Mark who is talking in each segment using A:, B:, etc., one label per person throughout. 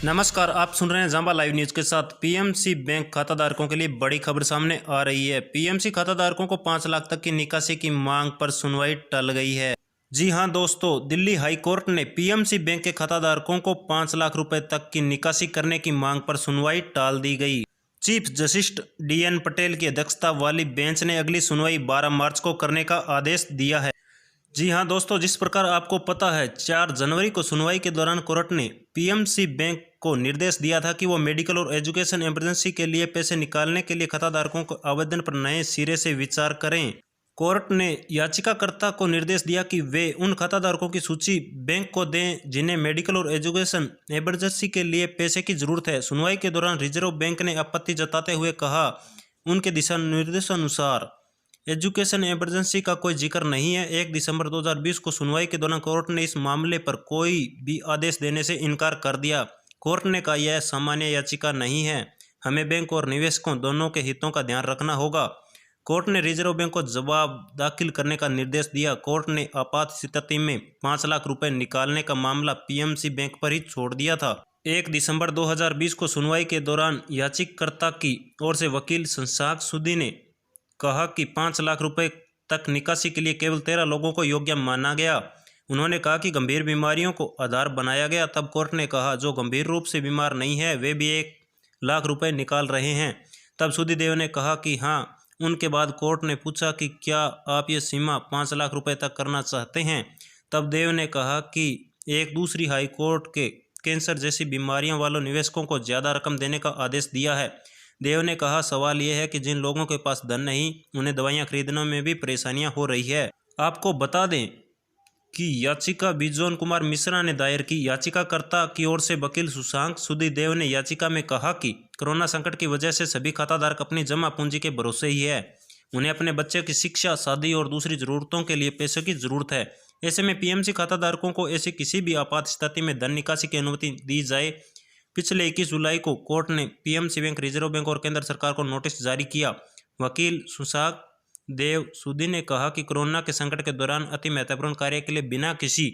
A: नमस्कार, आप सुन रहे हैं जांबा लाइव न्यूज़ के साथ। पीएमसी बैंक खाताधारकों के लिए बड़ी खबर सामने आ रही है। पीएमसी खाताधारकों को 5 लाख तक की निकासी की मांग पर सुनवाई टल गई है। जी हां दोस्तों, दिल्ली हाई कोर्ट ने पीएमसी बैंक के खाताधारकों को 5 लाख रुपए तक की निकासी करने की मांग पर सुनवाई टाल दी गई। चीफ जस्टिस DN पटेल की अध्यक्षता वाली बेंच ने अगली सुनवाई 12 मार्च को करने का आदेश दिया है। जी हां दोस्तों, जिस प्रकार आपको पता है 4 जनवरी को सुनवाई के दौरान कोर्ट ने पीएमसी बैंक को निर्देश दिया था कि वो मेडिकल और एजुकेशन इमरजेंसी के लिए पैसे निकालने के लिए खाताधारकों को आवेदन पर नए सिरे से विचार करें। कोर्ट ने याचिकाकर्ता को निर्देश दिया कि वे उन खाताधारकों की सूची बैंक को दें जिन्हें मेडिकल और एजुकेशन इमरजेंसी के लिए पैसे की जरूरत है। सुनवाई के दौरान रिजर्व बैंक ने आपत्ति जताते हुए कहा, उनके दिशा निर्देशानुसार एजुकेशन इमरजेंसी का कोई जिक्र नहीं है। 1 दिसंबर 2020 को सुनवाई के दौरान कोर्ट ने इस मामले पर कोई भी आदेश देने से इनकार कर दिया। कोर्ट ने कहा, यह सामान्य याचिका नहीं है, हमें बैंक और निवेशकों दोनों के हितों का ध्यान रखना होगा। कोर्ट ने रिजर्व बैंक को जवाब दाखिल करने का निर्देश दिया। कोर्ट ने आपात स्थिति में 5 लाख रुपए निकालने का मामला पीएमसी बैंक पर ही छोड़ दिया था। 1 दिसंबर 2020 को सुनवाई के दौरान याचिकाकर्ता की ओर से वकील शशांक सूदी ने कहा कि 5 लाख रुपए तक निकासी के लिए केवल 13 लोगों को योग्य माना गया। उन्होंने कहा कि गंभीर बीमारियों को आधार बनाया गया। तब कोर्ट ने कहा, जो गंभीर रूप से बीमार नहीं है वे भी 1 लाख रुपए निकाल रहे हैं। तब सूदी देव ने कहा कि हाँ। उनके बाद कोर्ट ने पूछा कि क्या आप ये सीमा 5 लाख रुपए तक करना चाहते हैं। तब देव ने कहा कि एक दूसरी हाई कोर्ट के कैंसर जैसी बीमारियों वालों निवेशकों को ज़्यादा रकम देने का आदेश दिया है। देव ने कहा, सवाल यह है कि जिन लोगों के पास धन नहीं उन्हें दवाइयां खरीदने में भी परेशानियां हो रही है। आपको बता दें कि याचिका बिजोन कुमार मिश्रा ने दायर की। याचिकाकर्ता की ओर से वकील शशांक सूदी देव ने याचिका में कहा कि कोरोना संकट की वजह से सभी खाताधारक अपनी जमा पूंजी के भरोसे ही है। उन्हें अपने बच्चे की शिक्षा, शादी और दूसरी जरूरतों के लिए पैसों की जरूरत है। ऐसे में पीएमसी खाताधारकों को ऐसी किसी भी आपात स्थिति में धन निकासी की अनुमति दी जाए। पिछले 21 जुलाई को कोर्ट ने पीएमसी बैंक, रिजर्व बैंक और केंद्र सरकार को नोटिस जारी किया। वकील शशांक देव सूदी ने कहा कि कोरोना के संकट के दौरान अति महत्वपूर्ण कार्य के लिए बिना किसी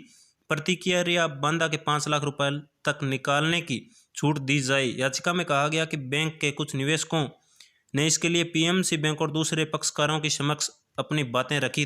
A: प्रतिक्रिया बांधा के 5 लाख रुपए तक निकालने की छूट दी जाए। याचिका में कहा गया कि बैंक के कुछ निवेशकों ने इसके लिए पीएमसी बैंक और दूसरे पक्षकारों के समक्ष अपनी बातें रखी